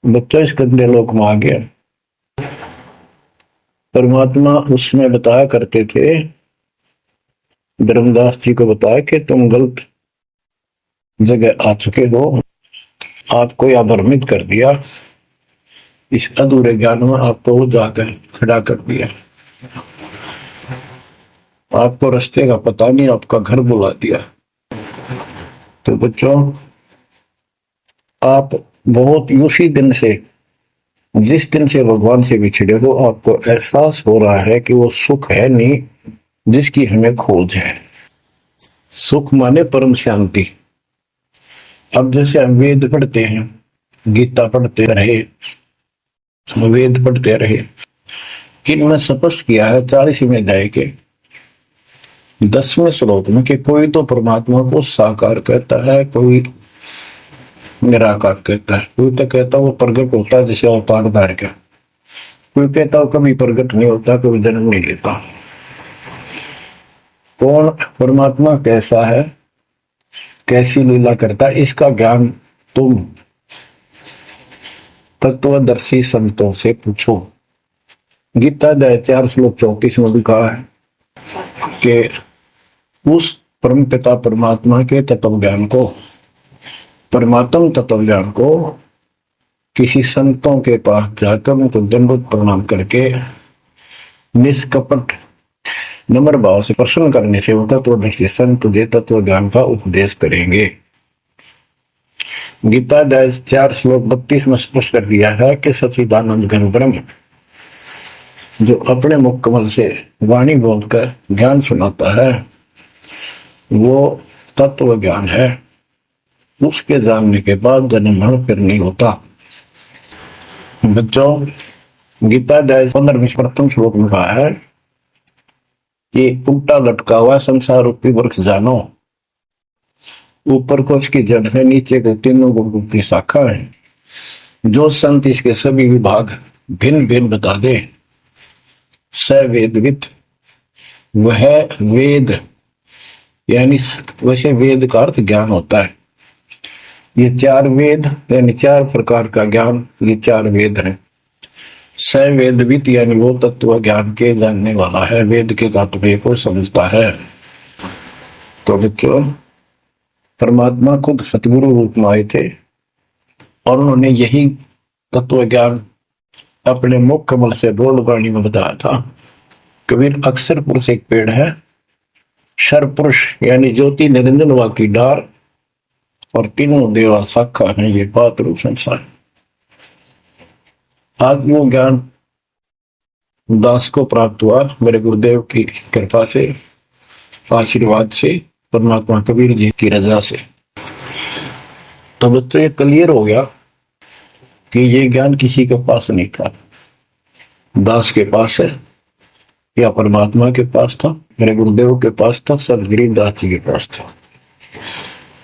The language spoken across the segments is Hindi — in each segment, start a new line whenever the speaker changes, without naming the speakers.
बच्चा इस गंदे लोक में आ गया। परमात्मा उसमें बताया करते थे, धर्मदास जी को बताया कि तुम गलत जगह आ चुके हो, आपको यह भ्रमित कर दिया, इस अधूरे ज्ञान में आपको वो जाकर खड़ा कर दिया, आपको रास्ते का पता नहीं, आपका घर बुला दिया। तो बच्चों, आप बहुत उसी दिन से, जिस दिन से भगवान से बिछड़े हो, आपको एहसास हो रहा है कि वो सुख है नहीं जिसकी हमें खोज है। सुख माने परम शांति। अब जैसे हम वेद पढ़ते हैं, गीता पढ़ते रहे, वेद पढ़ते रहे, इनमें स्पष्ट किया है 40वें अध्याय के 10वें श्लोक में कि कोई तो परमात्मा को साकार कहता है, कोई निराकार कहता है, कोई तो कहता है वो प्रकट होता है जैसे अवतार धार का, कोई कहता है कभी प्रकट नहीं होता, कभी जन्म नहीं लेता। कौन परमात्मा कैसा है, कैसी लीला करता है, इसका ज्ञान तुम तत्वदर्शी संतों से पूछो। गीता अध्याय 4 श्लोक 34 में भी कहा है कि उस परम पिता परमात्मा के तत्व ज्ञान को, परमात्म तत्व ज्ञान को किसी संतों के पास जाकर उनको दंडवत प्रणाम करके निष्कपट नम्र भाव से प्रसन्न करने से वो तत्वदर्शी संत तुझे तत्व ज्ञान का उपदेश करेंगे। गीता अध्याय 4 श्लोक 32 में स्पष्ट कर दिया है कि सच्चिदानंद घन ब्रह्म जो अपने मुख कमल से वाणी बोलकर ज्ञान सुनाता है, वो तत्व ज्ञान है। उसके जानने के बाद जन्म मरण फिर नहीं होता। बच्चों, गीता अध्याय 15 प्रथम श्लोक में कहा है कि उल्टा लटका हुआ संसार रूपी वृक्ष जानो, ऊपर को इसकी जड़ है, नीचे को तीनों गुण की शाखा है। जो संत इसके सभी विभाग भिन्न भिन्न बता दे, स वेदविद, वह वेद, यानी वैसे वेद का अर्थ ज्ञान होता है। ये 4 वेद यानी 4 प्रकार का ज्ञान, ये 4 वेद हैं। स वेदविद यानी वो तत्व ज्ञान के जानने वाला है, वेद के तात्पर्य को समझता है। तो बच्चों, परमात्मा खुद सतगुरु रूप में आए थे और उन्होंने यही तत्व ज्ञान अपने मुख कमल से बोल वाणी में बताया था। कबीर अक्षर पुरुष एक पेड़ है, शर पुरुष यानी ज्योति निरंजन वा की डार, और तीनों देवा शाखा है, ये बात रूप संसार। आज वो ज्ञान दास को प्राप्त हुआ मेरे गुरुदेव की कृपा से, आशीर्वाद से, परमात्मा कबीर जी की रजा से। तो बच्चों, ये क्लियर हो गया कि ये ज्ञान किसी के पास नहीं था, दास के पास है या परमात्मा के पास था, मेरे गुरुदेव के पास था, संत गरीबदास जी के पास था।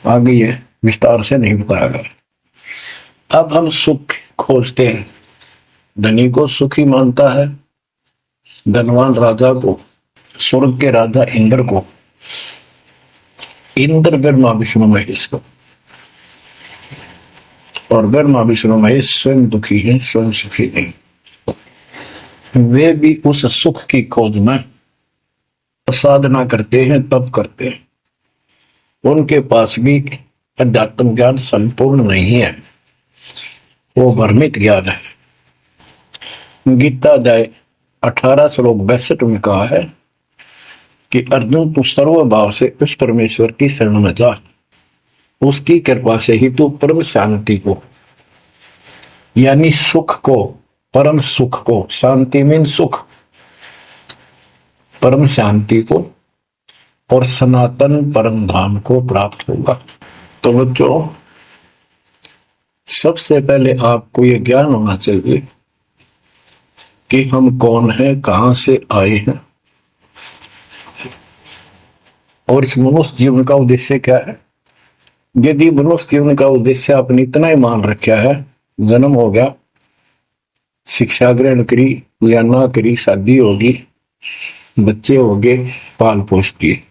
आगे ये विस्तार से नहीं बताया गया। अब हम सुख खोजते हैं। धनी को सुखी मानता है, धनवान राजा को, स्वर्ग के राजा इंद्र को, इंद्र ब्रह्मा विष्णु महेश को, और ब्रह्मा विष्णु महेश स्वयं दुखी है, स्वयं सुखी नहीं। वे भी उस सुख की खोज में साधना करते हैं, तप करते हैं। उनके पास भी अध्यात्म ज्ञान संपूर्ण नहीं है, वो भ्रमित ज्ञान है। गीता अध्याय 18 श्लोक 62 में कहा है कि अर्जुन, तू सर्व भाव से उस परमेश्वर की शरण में जा, उसकी कृपा से ही तू परम शांति को, यानी सुख को, परम सुख को, शांति मीन सुख, परम शांति को और सनातन परम धाम को प्राप्त होगा। तो बच्चों, सबसे पहले आपको यह ज्ञान होना चाहिए कि हम कौन हैं, कहां से आए हैं, और इस मनुष्य जीवन का उद्देश्य क्या है। यदि मनुष्य जीवन का उद्देश्य आपने इतना ही मान रखा है, जन्म हो गया, शिक्षा ग्रहण करी या ना करी, शादी होगी, बच्चे हो गए, पाल पोष किए,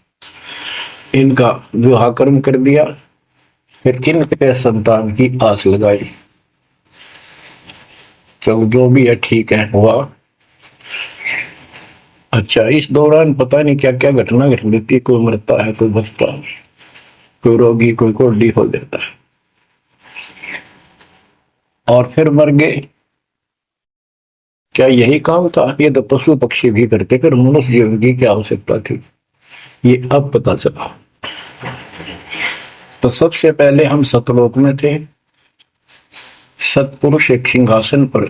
इनका विवाह कर्म कर दिया, फिर इनके संतान की आस लगाई, चलो जो भी है ठीक है हुआ। अच्छा, इस दौरान पता नहीं क्या क्या घटना घट जाती है, कोई मरता है, कोई बचता है, कोई रोगी, कोई कोल्डी हो जाता है और फिर मर गए। क्या यही काम था? ये तो पशु पक्षी भी करते, फिर मनुष्य जीवन की क्या आवश्यकता थी, ये अब पता चला। तो सबसे पहले हम सतलोक में थे। सतपुरुष एक सिंहासन पर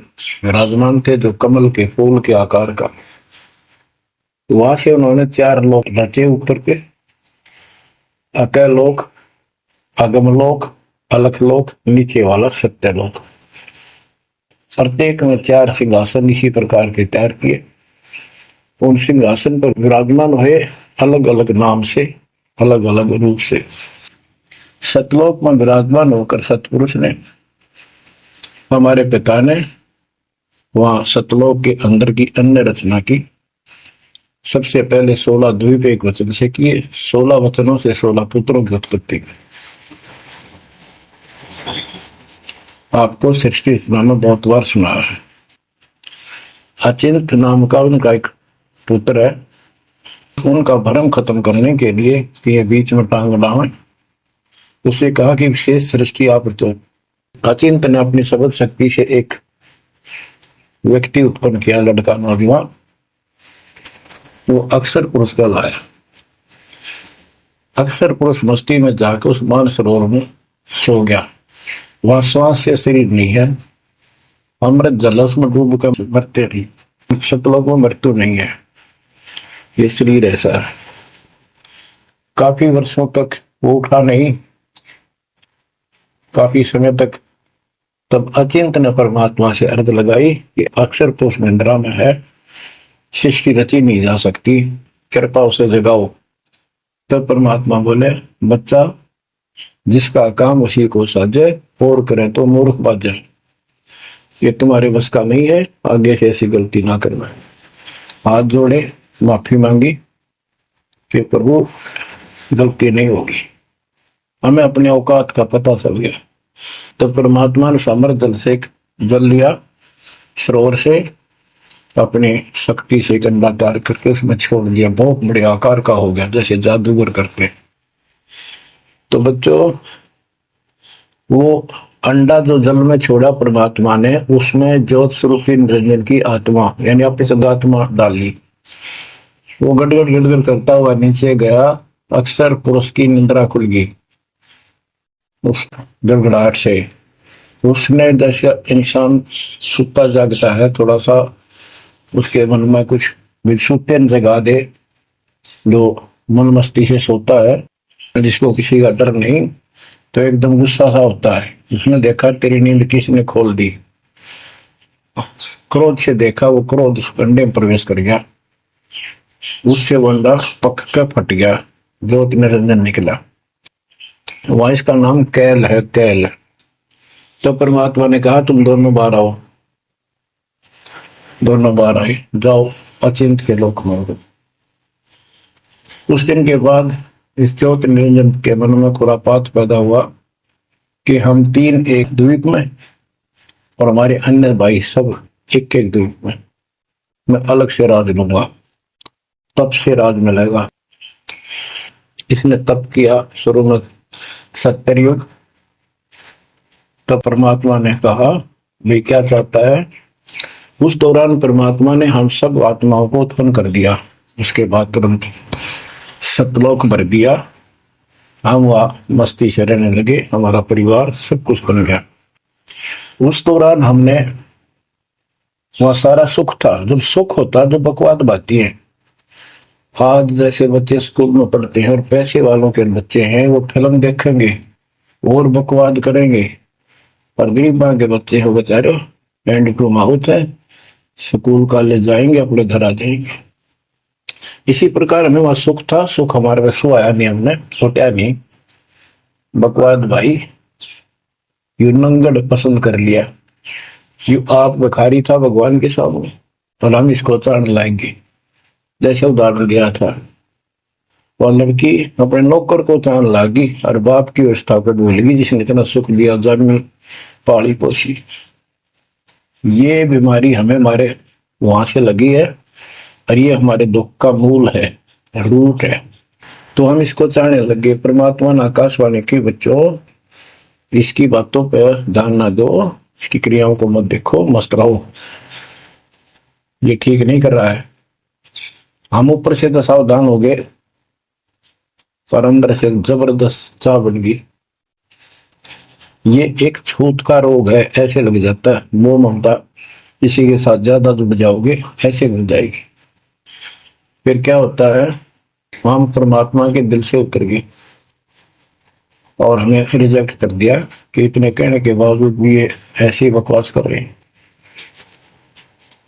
विराजमान थे जो कमल के फूल के आकार का। वहां से उन्होंने 4 लोक रचे ऊपर के, अकलोक, अगमलोक, अलखलोक, नीचे वाला सत्यलोक। प्रत्येक में 4 सिंहासन इसी प्रकार के तैयार किए। उन सिंहासन पर विराजमान हुए अलग अलग नाम से, अलग अलग रूप से। सतलोक में विराजमान होकर सतपुरुष ने, हमारे पिता ने वहां सतलोक के अंदर की अन्य रचना की। सबसे पहले 16 द्वीप एक वचन से किए, 16 वचनों से 16 पुत्रों की उत्पत्ति की। आपको सृष्टि रचना में बहुत बार सुना है। अचिंत नाम का उनका एक पुत्र है। उनका भ्रम खत्म करने के लिए कि ये बीच में टांग डालें, उसे कहा कि विशेष सृष्टि आप तो। अचिंत ने अपनी शब्द शक्ति से एक व्यक्ति उत्पन्न किया, लड़का नौजवान। वो अक्षर पुरुष का लाया। अक्षर पुरुष मस्ती में जाकर उस मानसरोवर में सो गया। वहां श्वास से शरीर नहीं है, अमृत जल उसमें डूब कर मरते नहीं। सतलोक में मृत्यु नहीं है, ये शरीर ऐसा है। काफी वर्षों तक वो उठा नहीं, काफी समय तक। तब अचिंत ने परमात्मा से अर्ज लगाई कि अक्षर पुरुष निंद्रा में है, सृष्टि रची नहीं जा सकती, कृपा उसे जगाओ। तब परमात्मा बोले, बच्चा जिसका काम उसी को साजे, और करे तो मूर्ख बाजे। ये तुम्हारे बस का नहीं है, आगे से ऐसी गलती ना करना। हाथ जोड़े, माफी मांगी कि प्रभु गलती नहीं होगी, हमें अपने औकात का पता चल गया। तो परमात्मा ने सामर्थ जल से जल लिया, सरोवर से अपनी शक्ति से गंदा तैयार करके उसमें छोड़ दिया। बहुत बड़े आकार का हो गया, जैसे जादूगर करते। तो बच्चों, वो अंडा जो जल में छोड़ा परमात्मा ने, उसमें ज्योत स्वरूपी निरंजन की आत्मा यानी अपनी सदात्मा डाली। वो गड़गड़ गड़गड़ करता हुआ नीचे गया, अक्षर पुरुष की निंद्रा खुल गई उस गड़गड़ाहट से। उसने जैसे इंसान सुता जागता है, थोड़ा सा उसके मन में कुछ विसुप्तन जगा दे, जो मन मस्ती से सोता है, जिसको किसी का डर नहीं, तो एकदम गुस्सा सा होता है। उसने देखा तेरी नींद किसने खोल दी, क्रोध से देखा, वो क्रोध उस अंडे में प्रवेश कर गया, उससे वो अंडा पक कर फट गया, ज्योत निरंजन निकला। वहां इसका नाम कैल है, कैल। तो परमात्मा ने कहा तुम दोनों बाहर आओ। दोनों बाहर आए, जाओ अचिंत के लोक में। उस दिन के बाद इस ज्योत निरंजन के मन में खुरापात पैदा हुआ कि हम 3 एक द्वीप में और हमारे अन्य भाई सब एक एक द्वीप में। मैं अलग से राज लूंगा, तप से राज मिलेगा। इसने तप किया शुरू में सत्ययुग। तब परमात्मा ने कहा भाई क्या चाहता है। उस दौरान परमात्मा ने हम सब आत्माओं को उत्पन्न कर दिया। उसके बाद तुरंत सतलोक भर दिया, हम वहां मस्ती से रहने लगे, हमारा परिवार सब कुछ बन गया। उस दौरान हमने वहां सारा सुख था। जब सुख होता तो बकवाद बाती है। आज जैसे बच्चे स्कूल में पढ़ते हैं और पैसे वालों के बच्चे हैं, वो फिल्म देखेंगे और बकवाद करेंगे, और गरीबा के बच्चे हो बेचारे एंड टू माउथ है, स्कूल कॉलेज जाएंगे, अपने घर आ जाएंगे। इसी प्रकार हमें वहां सुख था। सुख हमारे में सो आया नहीं, हमने सोचा नहीं। बकवाद भाई यू नंगड़ पसंद कर लिया, यू आप भिखारी था भगवान के सामने और हम इसको चाण लाएंगे। जैसे उदाहरण दिया था, वह लड़की अपने नौकर को चाण लागी और बाप की अवस्था पर भूल गई जिसने इतना सुख दिया, जमीन पाली पोसी। ये बीमारी हमें हमारे वहां से लगी है और ये हमारे दुख का मूल है, रूट है। तो हम इसको चाहने लगे। परमात्मा ने आकाशवाणी की, बच्चों इसकी बातों पर ध्यान ना दो, इसकी क्रियाओं को मत देखो, मस्त रहो, ये ठीक नहीं कर रहा है। हम ऊपर से तो सावधान हो गए, पर अंदर से जबरदस्त चाह बन गई। ये एक छूत का रोग है, ऐसे लग जाता है, मोह ममता किसी के साथ ज्यादा जुड़ जाओगे ऐसे मिल जाएगी। फिर क्या होता है, हम परमात्मा के दिल से उतर गए और हमें रिजेक्ट कर दिया कि इतने कहने के बावजूद भी ये ऐसी बकवास कर रहे हैं।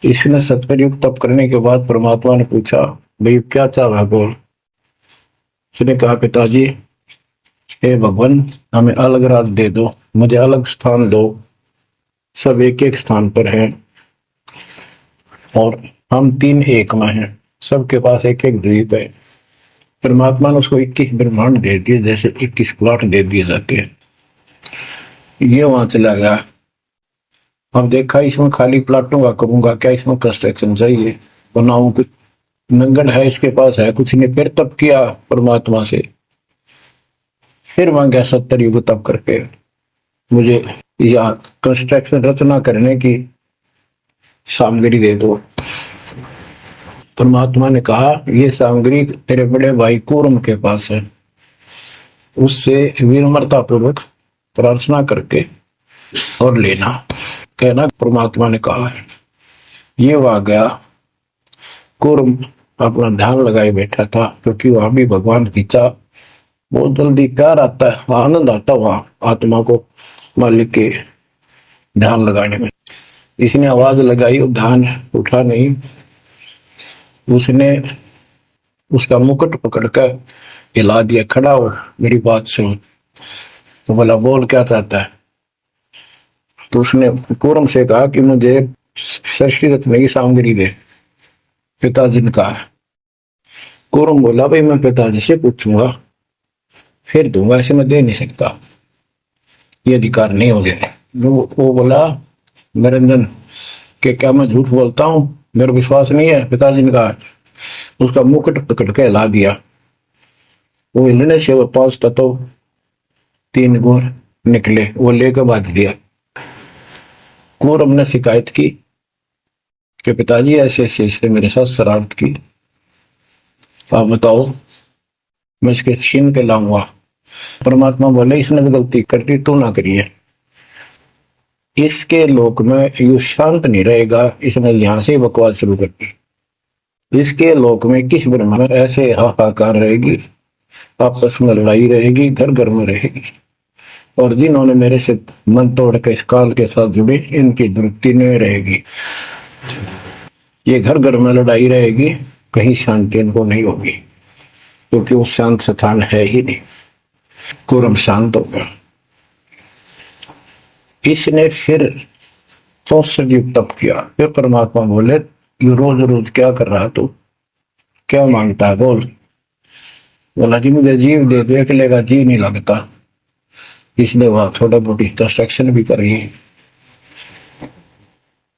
इसने सत्कर्युग तप करने के बाद परमात्मा ने पूछा, भाई क्या चाह रहा है, बोल। उसने कहा, पिताजी हे भगवान, हमें अलग राज दे दो, मुझे अलग स्थान दो, सब एक एक स्थान पर हैं और हम तीन एक में हैं, सबके पास एक एक द्वीप है। परमात्मा ने उसको 21 ब्रह्मांड दे दिए, जैसे 21 प्लॉट दे दिए जाते हैं। ये वहां चला गया। अब देखा इसमें खाली प्लाटों का करूंगा क्या, इसमें कंस्ट्रक्शन चाहिए, बनाऊं कुछ, नंगन है इसके पास है कुछ नहीं। फिर तब किया परमात्मा से, फिर मांगा 70 युग तब करके मुझे या कंस्ट्रक्शन रचना करने की सामग्री दे दो। परमात्मा ने कहा, ये सामग्री तेरे बड़े भाई कूर्म के पास है, उससे विनम्रता पूर्वक प्रार्थना करके और लेना, कहना परमात्मा ने कहा है। ये वहां गया, कूर्म अपना ध्यान लगाए बैठा था, क्योंकि वहां भी भगवान की चाह बहुत जल्दी प्यार आता है, आनंद आता वहां आत्मा को मालिक के ध्यान लगाने में। इसने आवाज लगाई और ध्यान उठा नहीं। उसने उसका मुकुट पकड़कर हिला दिया, खड़ा हो मेरी बात सुन। तो बोला, बोल क्या चाहता है। तो उसने कूर्म से कहा कि मुझे षष्ठी रत्न की सामग्री दे। पिताजी ने कहा। कूर्म बोला, भाई मैं पिताजी से पूछूंगा फिर दूंगा, ऐसे मैं दे नहीं सकता, ये अधिकार नहीं हो गया। वो बोला, नरेंद्र के क्या मैं झूठ बोलता हूँ, मेरा विश्वास नहीं है। पिताजी ने कहा। उसका मुकुट पकड़ के हिला दिया। वो हिलने से वो 5 तत्व 3 गुण निकले, वो लेकर बांध दिया। कूर्म ने शिकायत की कि पिताजी ऐसे ऐसे इसने मेरे साथ शरारत की, आप बताओ मैं इसके छीन के लाऊंगा। परमात्मा बोले, इसने तो गलती कर दी, तू ना करिए। इसके लोक में यू शांत नहीं रहेगा, इसने यहां से बकवास शुरू कर दी। इसके लोक में किस ब्रह्म में ऐसे हाहाकार रहेगी, आपस में लड़ाई रहेगी, घर घर में रहेगी। और जिन्होंने मेरे से मन तोड़ के इस काल के साथ जुड़े, इनकी तृप्ति नहीं रहेगी। ये घर घर में लड़ाई रहेगी, कहीं शांति इनको नहीं होगी, क्योंकि वो शांत स्थान है ही नहीं। कूर्म शांत हो गया। इसने फिर 64 युग तप किया। फिर परमात्मा बोले, यू रोज रोज क्या कर रहा तू, क्या मांगता है, बोल। बोला, जी मुझे जीव दे दो, अकेले का जी नहीं लगता। इसने वहां थोड़ा बहुत कंस्ट्रक्शन भी करी।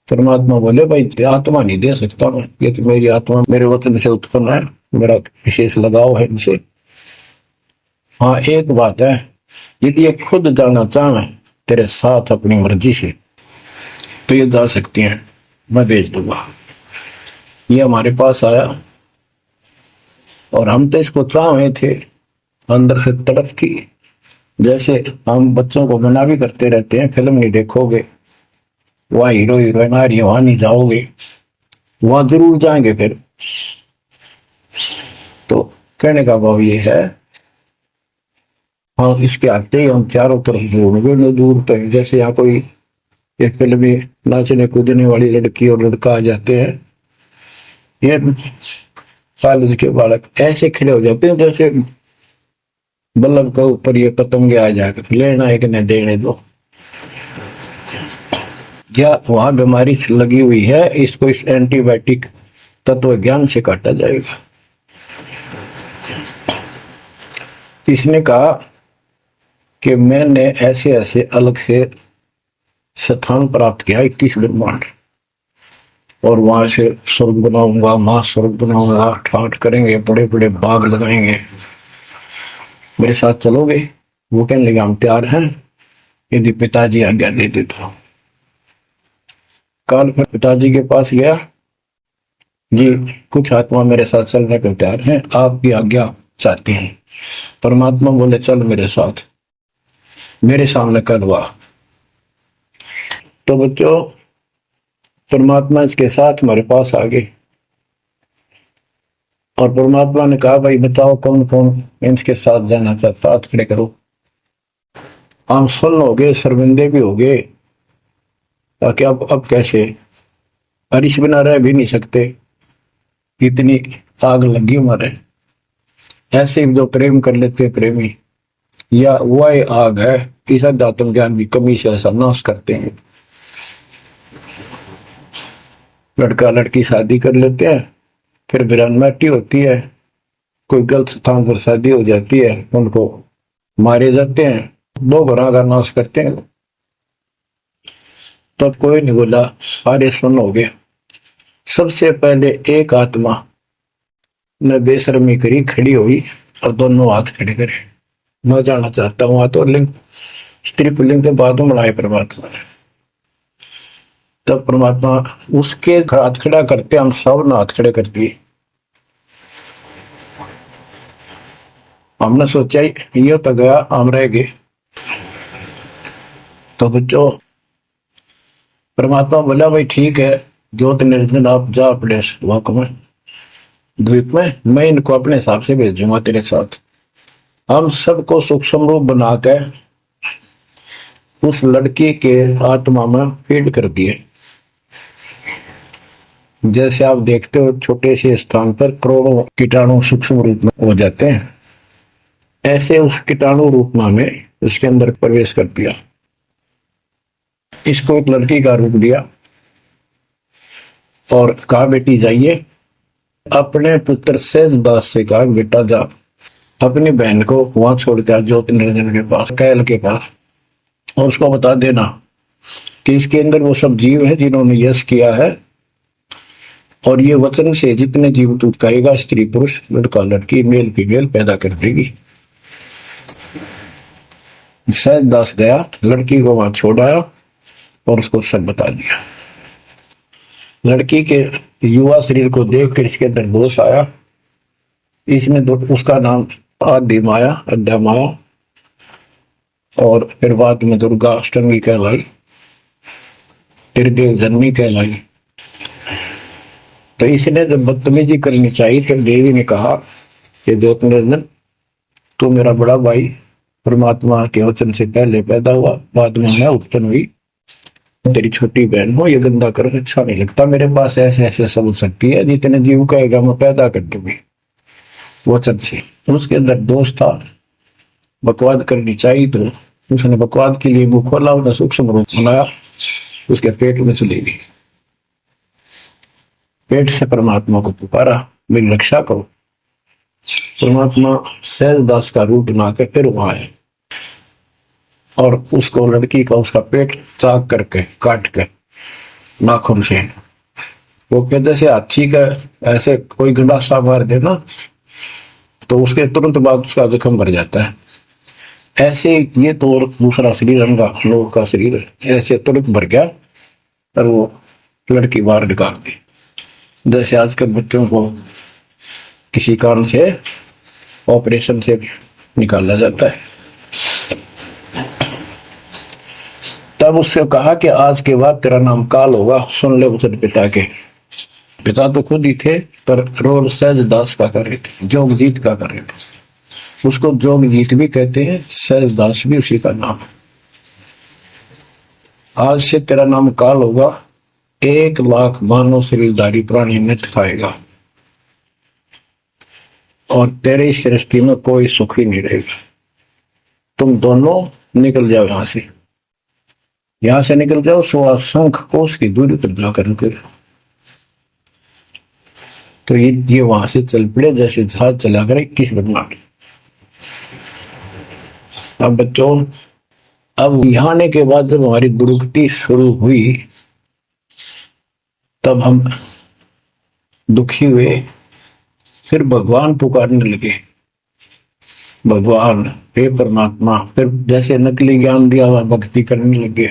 परमात्मा बोले, भाई आत्मा नहीं दे सकता मैं, ये तो मेरी आत्मा मेरे वतन से उत्पन्न है, मेरा विशेष लगाव है इनसे। हाँ एक बात है, यदि ये खुद जाना चाहे तेरे साथ अपनी मर्जी से तो ये जा सकती हैं, मैं भेज दूंगा। ये हमारे पास आया और हम तो इसको चाहे थे, अंदर से तड़प थी। जैसे हम बच्चों को मना भी करते रहते हैं, फिल्म नहीं देखोगे, वहां हीरो हीरोइन आ रही है, वहां नहीं जाओगे, वहां जरूर जाएंगे। फिर तो कहने का भाव ये है, हाँ इसके आते ही हम चारों तरफ ढूंढोगे न दूर तक। जैसे यहाँ कोई एक फिल्म में नाचने कूदने वाली लड़की और लड़का आ जाते हैं, ये कॉलेज के बालक ऐसे खड़े हो जाते हैं जैसे बल्लभ के ऊपर ये पतंगे आ जाकर लेना एक न देने दो। या वहां बीमारी लगी हुई है, इसको इस एंटीबायोटिक तत्व ज्ञान से काटा जाएगा। इसने कहा कि मैंने ऐसे ऐसे अलग से स्थान प्राप्त किया 21 ब्रह्मांड, और वहां से स्वर्ग बनाऊंगा, महास्वर्ग बनाऊंगा, ठाठ करेंगे, बड़े बड़े बाग लगाएंगे, मेरे साथ चलोगे? वो कहने लगे हम तैयार हैं, यदि पिताजी आज्ञा दे दे तो। काल फिर पिताजी के पास गया, जी कुछ आत्मा मेरे साथ चलने को तैयार हैं, आपकी आज्ञा चाहती हैं। परमात्मा बोले चल मेरे साथ, मेरे सामने करवा। तो बच्चों परमात्मा इसके साथ हमारे पास आ गए, और परमात्मा ने कहा भाई बताओ कौन कौन इनके साथ जाना चाहता, हाथ खड़े करो। हम सुन्न हो गए, शर्मिंदे भी हो गए, ताकि अब कैसे, हरीश बिना रह भी नहीं सकते, इतनी आग लगी हमारे। ऐसे जो प्रेम कर लेते प्रेमी, या वह आग है इस अध्यात्म ज्ञान की कमी से ऐसा नाश करते हैं। लड़का लड़की शादी कर लेते हैं, फिर बिरानमाटी होती है, कोई गलत स्थान पर शादी हो जाती है, उनको मारे जाते हैं, दो घरों का नाश करते हैं। तब कोई नहीं बोला, सारे सुन हो गए। सबसे पहले एक आत्मा ने बेशर्मी करी, खड़ी हुई और दोनों हाथ खड़े करे, मैं जाना चाहता हूं। तो लिंग स्त्री पुल्लिंग के बाद में बनाए परमात्मा ने। तब परमात्मा उसके हाथ खड़ा करते, हम सब ने हाथ खड़े कर दिए। हमने सोचा ये तो गया, हम रह गए। तो बच्चों परमात्मा बोला भाई ठीक है, ज्योत निरंजन आप जा अपने वाक में, द्वीप में, मैं इनको अपने हिसाब से भेजूंगा तेरे साथ। हम सबको सूक्ष्म रूप बनाकर उस लड़की के आत्मा में फीड कर दिए। जैसे आप देखते हो छोटे से स्थान पर करोड़ों कीटाणु सूक्ष्म रूप में हो जाते हैं, ऐसे उस कीटाणु रूप में हमें उसके अंदर प्रवेश कर दिया। इसको एक लड़की का रूप दिया और कहा बेटी जाइए, अपने पुत्र सहजदास से कहा बेटा जा अपनी बहन को वहां छोड़ के ज्योति निरंजन के पास, कैल के पास, और उसको बता देना कि इसके अंदर वो सब जीव है जिन्होंने यश किया है, और ये वचन से जितने जीव तू कहेगा, स्त्री पुरुष लड़का लड़की मेल फीमेल पैदा कर देगी। सहजदास गया, लड़की को वहां छोड़ आया और उसको सब बता दिया। लड़की के युवा शरीर को देखकर इसके अंदर दोष आया, इसने उसका नाम आदि माया, अद्या माया, और फिर बाद में दुर्गा अष्टमी कहलाई, त्रिदेव जन्मी कहलाई। तो इसने जब बदतमीजी करनी चाहिए तो देवी ने कहा कि ज्योति निरंजन तू मेरा बड़ा भाई परमात्मा के वचन से पहले पैदा हुआ, बाद में मैं उत्पन्न हुई, तेरी छोटी बहन हो, ये गंदा कर अच्छा नहीं लगता, मेरे पास ऐसे ऐसे सब शक्ति है, जितने जीव कहेगा मैं पैदा कर दूंगी वचन से। उसके अंदर दोष था, बकवाद करनी चाहिए, तो उसने बकवाद के लिए मुंह खोला, उसने सूक्ष्म रूप बनाया, उसके पेट में चली गई। पेट से परमात्मा को पुकारा मेरी रक्षा करो। परमात्मा सहजदास का रूप बनाकर फिर वहां आए और उसको लड़की का उसका पेट चाक करके काट के नाखून से, वो कहते से हाथी का ऐसे कोई गंडासा मार देना तो उसके तुरंत बाद उसका जख्म भर जाता है, ऐसे ये तो दूसरा शरीर अंगा लोग का शरीर ऐसे तुरंत भर गया और वो लड़की बाहर निकाल दी। जैसे आजकल बच्चों को किसी कारण से ऑपरेशन से निकाला जाता है। तब उससे कहा कि आज के बाद तेरा नाम काल होगा, सुन ले वचन पिता के। पिता तो खुद ही थे पर रोल सहजदास का कर रहे थे, जोगजीत का कर रहे थे। उसको जोगजीत भी कहते हैं, सहजदास भी उसी का नाम है। आज से तेरा नाम काल होगा, 1,00,000 मानव शरीरधारी प्राणी नित्य खाएगा और तेरे सृष्टि में कोई सुख ही नहीं रहेगा। तुम दोनों निकल जाओ यहां से निकल जाओ, 16 शंख कोस की दूरी पर जाकर तो ये वहां से चल पड़े जैसे जहाज चला कर 21 ब्रह्मांड। अब बच्चों अब यहाँ आने के बाद जब हमारी दुर्गति शुरू हुई तब हम दुखी हुए, फिर भगवान पुकारने लगे, भगवान हे परमात्मा। फिर जैसे नकली ज्ञान दिया हुआ भक्ति करने लगे।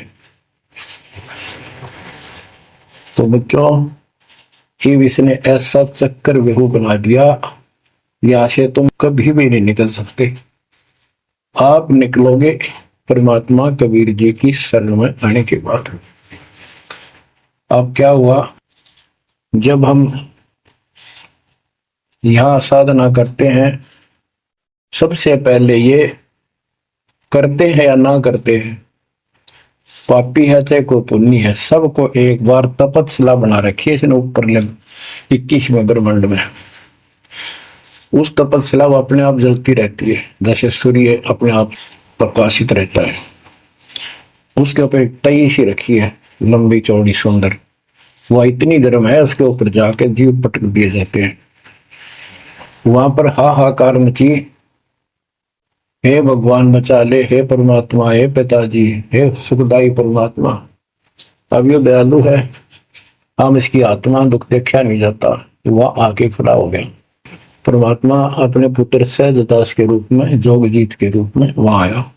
तो बच्चों शिव इसने ऐसा चक्कर व्यू बना दिया, यहां से तुम कभी भी नहीं निकल सकते। आप निकलोगे परमात्मा कबीर जी की शरण में आने के बाद। अब क्या हुआ, जब हम यहां साधना करते हैं, सबसे पहले ये करते हैं या ना करते हैं, पापी है चाहे कोई पुण्य है, सबको एक बार तपस्या बना रखी है इसने ऊपर 21वें ब्रह्मांड में। उस तपस्या वो अपने आप जलती रहती है, जैसे सूर्य अपने आप प्रकाशित रहता है। उसके ऊपर एक टई सी रखी है, लंबी चौड़ी सुंदर, वह इतनी गर्म है उसके ऊपर जाके जीव पटक दिए जाते हैं। वहां पर हाहाकार मची, हे भगवान बचा ले, हे परमात्मा, हे पिताजी, हे सुखदाई परमात्मा। अब ये दयालु है, हम इसकी आत्मा दुख देखा नहीं जाता। वह आके खड़ा हो गया परमात्मा अपने पुत्र सहजदास के रूप में, जोगजीत के रूप में वहां आया।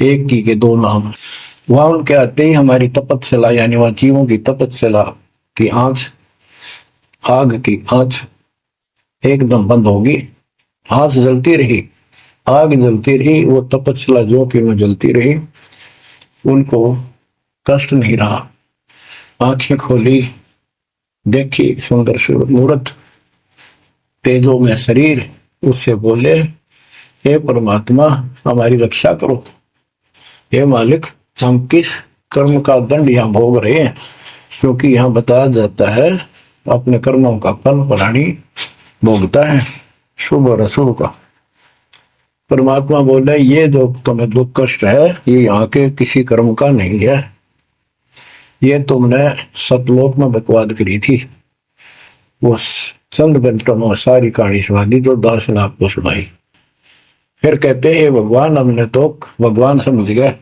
एक की के दो नाम। वहां उनके आते ही हमारी तपस्या, यानी वह जीवों की तपस्या की आंच, आग की आंच एकदम बंद होगी। आंच जलती रही, आग जलती रही, वो तपस्या जो कि में जलती रही, उनको कष्ट नहीं रहा। आंखें खोली, देखी सुंदर मूर्त, तेजो में शरीर, उससे बोले हे परमात्मा हमारी रक्षा करो, हे मालिक हम किस कर्म का दंड यहाँ भोग रहे हैं, क्योंकि यहाँ बताया जाता है अपने कर्मों का फल प्राणी भोगता है, शुभ और अशुभ का। परमात्मा बोले ये जो तुम्हें दुख कष्ट है ये यहाँ के किसी कर्म का नहीं है, ये तुमने सतलोक में बकवाद करी थी। वो चंद घंटों में सारी कहानी सुना दी जो दास ने आपको सुनाई। फिर कहते हैं भगवान हमने तो, भगवान समझ गए,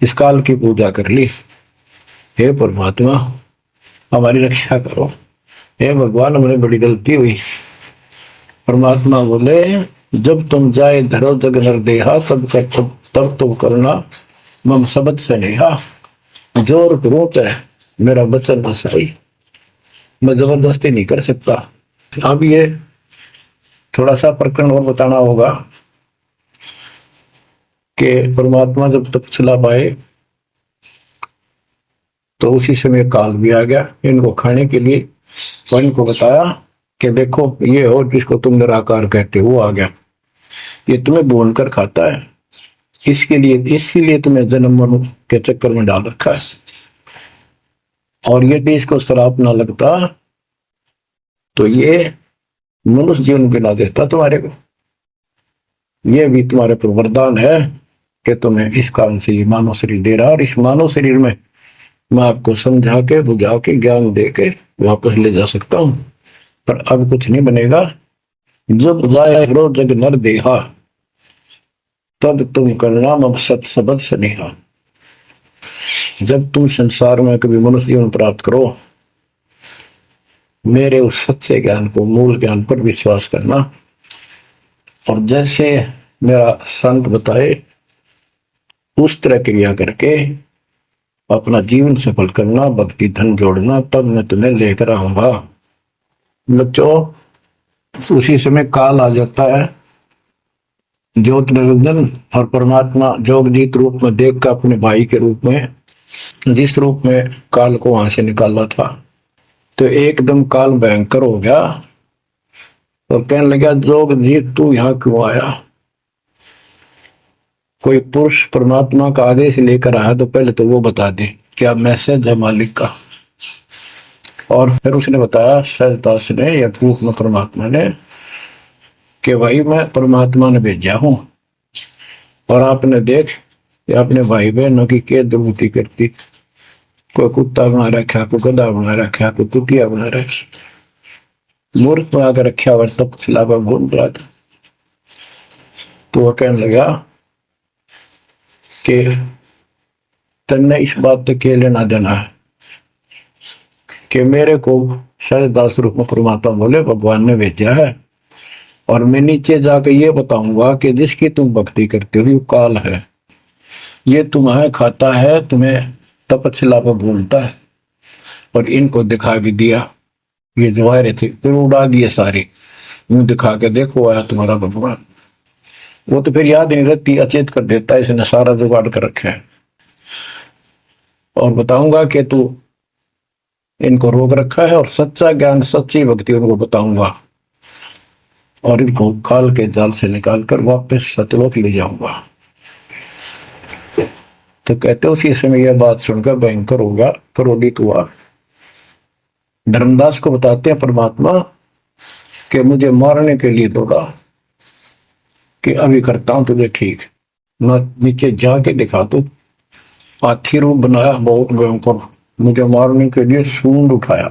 इस काल की पूजा कर ली, हे परमात्मा हमारी रक्षा करो, हे भगवान हमने बड़ी गलती हुई। परमात्मा बोले जब तुम जाए धरो जग नर देहा, तब तुम करना मम शब्द से नेहा। जोर क्रोध है मेरा बचन बसाई, मैं जबरदस्ती नहीं कर सकता। अब ये थोड़ा सा प्रकरण और बताना होगा कि परमात्मा जब तपस्या पाए तो उसी समय काल भी आ गया इनको खाने के लिए। तो इनको बताया कि देखो ये हो जिसको तुम निराकार कहते हो, वो आ गया, ये तुम्हें भून कर खाता है, इसके लिए इसीलिए तुम्हें जन्म मरण के चक्कर में डाल रखा है। और यदि इसको श्राप ना लगता तो ये मनुष्य जीवन भी ना देता तुम्हारे को। ये भी तुम्हारे पर वरदान है कि तुम्हें इस कारण से ये मानव शरीर दे रहा, और इस मानव शरीर में मैं आपको समझा के बुझा के ज्ञान दे के वापस ले जा सकता हूं, पर अब कुछ नहीं बनेगा। जब जाए रो जग नर देहा, तब तुम करना अब सत सबद स्नेहा। जब तुम संसार में कभी मनुष्य जीवन प्राप्त करो, मेरे उस सच्चे ज्ञान को, मूल ज्ञान पर विश्वास करना, और जैसे मेरा संत बताए उस तरह क्रिया करके अपना जीवन सफल करना, भक्ति धन जोड़ना, तब मैं तुम्हें लेकर आऊंगा। बच्चों उसी समय काल आ जाता है, ज्योत निरंजन और परमात्मा जोगजीत रूप में देख कर अपने भाई के रूप में, जिस रूप में काल को वहां से निकाला था, तो एकदम काल भयंकर हो गया और कहने लगा जोगजीत तू यहां क्यों आया? कोई पुरुष परमात्मा का आदेश लेकर आया तो पहले तो वो बता दे क्या मैसेज है मालिक का। और फिर उसने बताया सहजदास ने या रूप में परमात्मा ने कि भाई मैं परमात्मा ने भेजा हूं, और आपने देख अपने भाई बहनों की क्या दुर्गति करती, कोई कुत्ता बना रखा, कोई गधा बना रखा, कोई कुतिया बना रखा, मूर्ख बना कर रखा हुआ, तब सिलावा घूम रहा था। तो वह कहने लगा कि तन्ने इस बात तक के लेना देना है कि मेरे को शायद 10 रूप में परमात्मा बोले भगवान ने भेजा है, और मैं नीचे जाकर ये बताऊंगा कि जिसकी तुम भक्ति करते हो काल है, ये तुम्हें खाता है, तुम्हें तपस्या पर भूलता है। और इनको दिखा भी दिया, ये जो आ रहे थे फिर उड़ा दिए सारे, यूं दिखा के देखो आया तुम्हारा भगवान। वो तो फिर याद नहीं रहती, अचेत कर देता है, इसने सारा जुगाड़ कर रखा है। और बताऊंगा कि तू इनको रोक रखा है, और सच्चा ज्ञान सच्ची भक्ति उनको बताऊंगा, और इनको काल के जाल से निकाल कर वापस सतलोक ले जाऊंगा। तो कहते उसी समय यह बात सुनकर भयंकर होगा, क्रोधित हुआ। धर्मदास को बताते हैं परमात्मा कि मुझे मारने के लिए दौड़ा, कि अभी करता हूं तुझे ठीक, ना नीचे जाके दिखा दो। हाथी रूप बनाया बहुत भयंकर, मुझे मारने के लिए सूंड उठाया।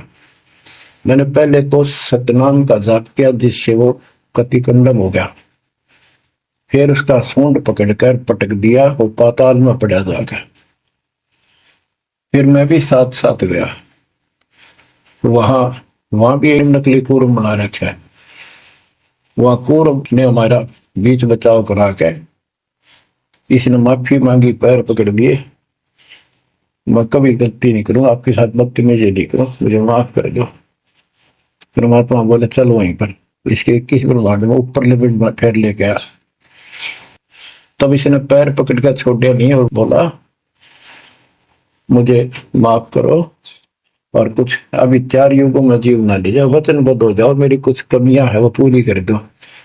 मैंने पहले तो सतनाम का जाप किया जिससे वो कतिकंडम हो गया, फिर उसका सूंड पकड़कर पटक दिया, वो पाताल में पड़ा जाकर। फिर मैं भी साथ साथ गया, वहां भी एक नकली कूर्म बना रखा है। वहां कूर्म ने हमारा बीच बचाव करा के इसने माफी मांगी, पैर पकड़ लिए, मैं कभी गलती नहीं करूं, आपके साथ बदतमीजी नहीं करूं, मुझे माफ कर दो। परमात्मा बोले चल वहीं पर इसके 21 ब्रह्मांड में ऊपर लिमिट फेर लेके आया। तब इसने पैर पकड़ कर छोड़े नहीं और बोला मुझे माफ करो, और कुछ अभी 4 युगों में जीव ना ले जाओ, वचनबद्ध हो जाओ, मेरी कुछ कमियां है वो पूरी कर दो।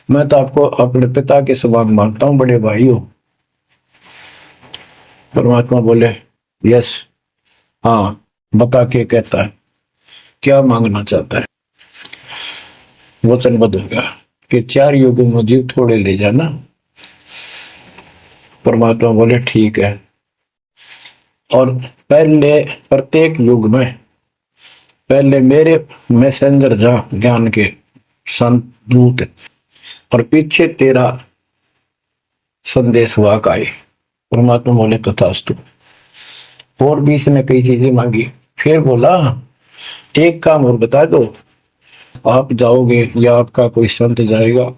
मैं तो आपको अपने पिता के समान मानता हूं, बड़े भाई हो। परमात्मा बोले यस, हाँ बता के कहता है क्या मांगना चाहता है। वचनबद्ध होगा कि 4 युगों में जीव थोड़े ले जाना। परमात्मा बोले ठीक है, और पहले प्रत्येक युग में पहले मेरे मैसेंजर जा ज्ञान के संत दूत, और पीछे तेरा संदेश वाक आए। परमात्मा बोले तथास्तु। और भी इसने कई चीजें मांगी। फिर बोला एक काम और बता दो, आप जाओगे या आपका कोई संत जाएगा,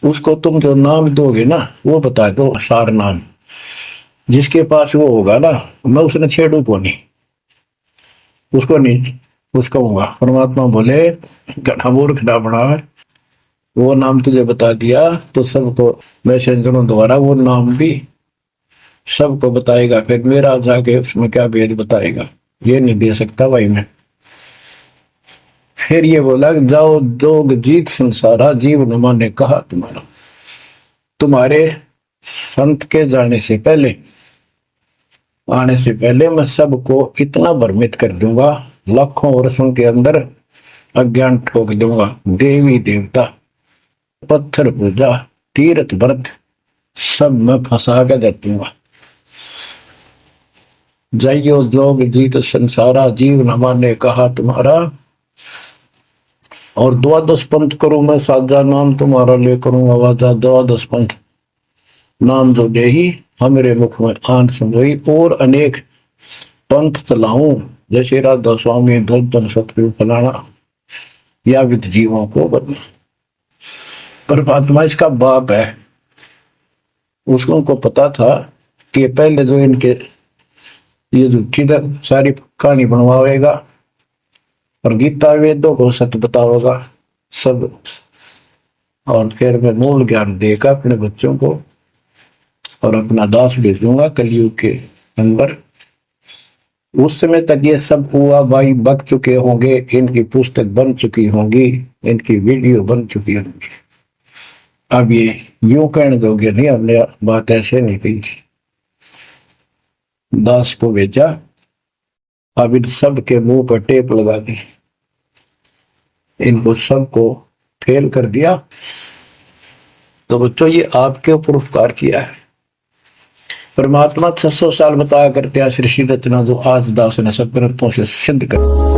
उसको तुम जो नाम दोगे ना वो बता दो, सार नाम जिसके पास वो होगा ना, मैं उसने छेड़ू को नहीं, उसको नहीं उसको कहूंगा। परमात्मा बोले गधा मूर्ख ना बना, वो नाम तुझे बता दिया तो सबको मैसेंजरों द्वारा वो नाम भी सबको बताएगा, फिर मेरा जाके उसमें क्या भेद बताएगा, ये नहीं दे सकता भाई मैं। फिर ये बोला जाओ दोग जीत संसारा, जीव नमा ने कहा तुम्हारे संत के जाने से पहले आने से पहले मैं सबको इतना भ्रमित कर दूंगा, लाखों वर्षों के अंदर अज्ञान ठोक दूंगा। देवी देवता पत्थर पूजा तीर्थ व्रत सब मैं फंसा के दे दूंगा। जाइयो जोग जीत संसारा, जीव न माने कहा तुम्हारा, और द्वादश पंथ करूं मैं साजा, नाम तुम्हारा ले करूं आवाजा। द्वादश पंथ नाम जो दे ही हमारे मुख में आन समझोई, और अनेक पंथ चलाऊं जैसे राधा स्वामी धन सतगुरु फलाना, या विद जीवों को बदला। परमात्मा इसका बाप है, उसको पता था कि पहले जो इनके ये झूठी सारी कहानी बनवाएगा और गीता वेदों को सत्य बताओगा सब, और फिर मैं मूल ज्ञान देगा अपने बच्चों को, और अपना दास भेजूंगा कलयुग के अंदर। उस समय तक ये सब हुआ भाई बक चुके होंगे, इनकी पुस्तक बन चुकी होंगी, इनकी वीडियो बन चुकी होंगी। अब ये यूं कहने दोगे नहीं, हमने बात ऐसे नहीं कही थी। दास को भेजा, अब इन सब के मुंह पर टेप लगा दी, इनको सबको फेल कर दिया। तो बच्चों ये आपके ऊपर उपकार किया है। परमात्मा 600 साल बताया करते हैं सृष्टि रचना, जो आज दास ने सब ग्रंथों से सिद्ध कर